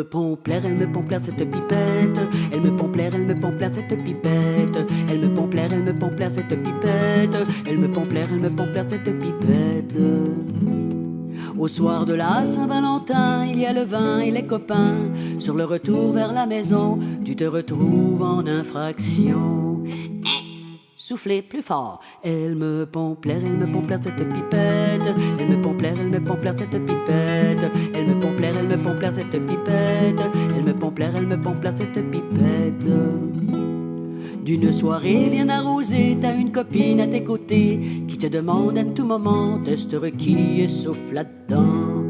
me pompe l'air, elle me pompe l'air cette pipette. Elle me pompe l'air, elle me pompe l'air cette pipette. Elle me pompe l'air, elle me pompe l'air cette pipette. Elle me pompe l'air, elle me pompe l'air cette pipette. Au soir de la Saint-Valentin, il y a le vin et les copains. Sur le retour vers la maison, tu te retrouves en infraction. Soufflez plus fort. Elle me pompe l'air, elle me pompe l'air cette pipette. Elle me pompe l'air, elle me pompe l'air cette pipette. Elle me pompe l'air, elle me pompe l'air cette pipette. Elle me pompe l'air, elle me pompe l'air cette pipette. D'une soirée bien arrosée, t'as une copine à tes côtés qui te demande à tout moment teste requis et souffle là-dedans.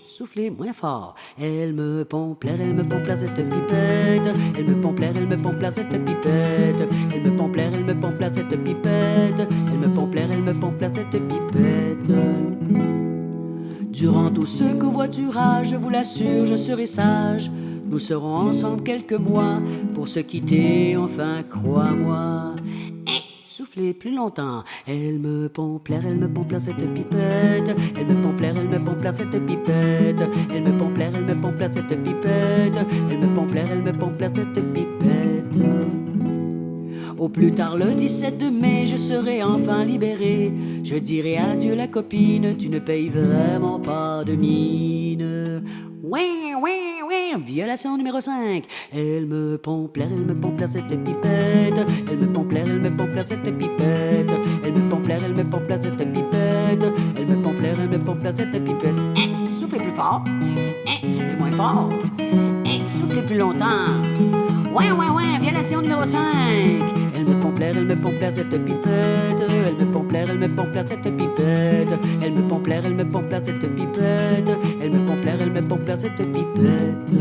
Soufflez moins fort. Elle me pompe l'air, elle me pompe l'air cette pipette. Elle me pompe l'air, elle me pompe l'air cette pipette. Elle me pompe l'air, elle me pompe l'air cette pipette. Elle me pompe l'air, elle me pompe l'air cette pipette. Durant tout ce covoiturage, je vous l'assure, je serai sage. Nous serons ensemble quelques mois pour se quitter, enfin, crois-moi. Soufflez plus longtemps. Elle me pompe l'air, elle me pompe l'air cette pipette. Elle me pompe l'air, elle me pompe l'air cette pipette. Elle me pompe l'air, elle me pompe l'air cette pipette. Elle me pompe l'air, elle me pompe l'air cette pipette. Au plus tard le 17 mai, je serai enfin libéré. Je dirai adieu la copine, tu ne payes vraiment pas de mine. Oui, oui, oui, violation numéro 5. Elle me pompe l'air, elle me pompe l'air cette pipette. Elle me pompe l'air, elle me pompe l'air cette pipette. Elle me pompe l'air, elle me pompe l'air cette pipette. Elle me pompe l'air, elle me pompe l'air cette pipette. Soufflez plus fort. Soufflez moins fort. Soufflez plus longtemps. Ouais, ouais, ouais, violation numéro 5. Elle me pompe l'air, elle me pompe l'air cette pipette. Elle me pompe l'air, elle me pompe l'air cette pipette. Elle me pompe l'air, elle me pompe l'air cette pipette. Elle me pompe l'air, elle me pompe l'air cette pipette.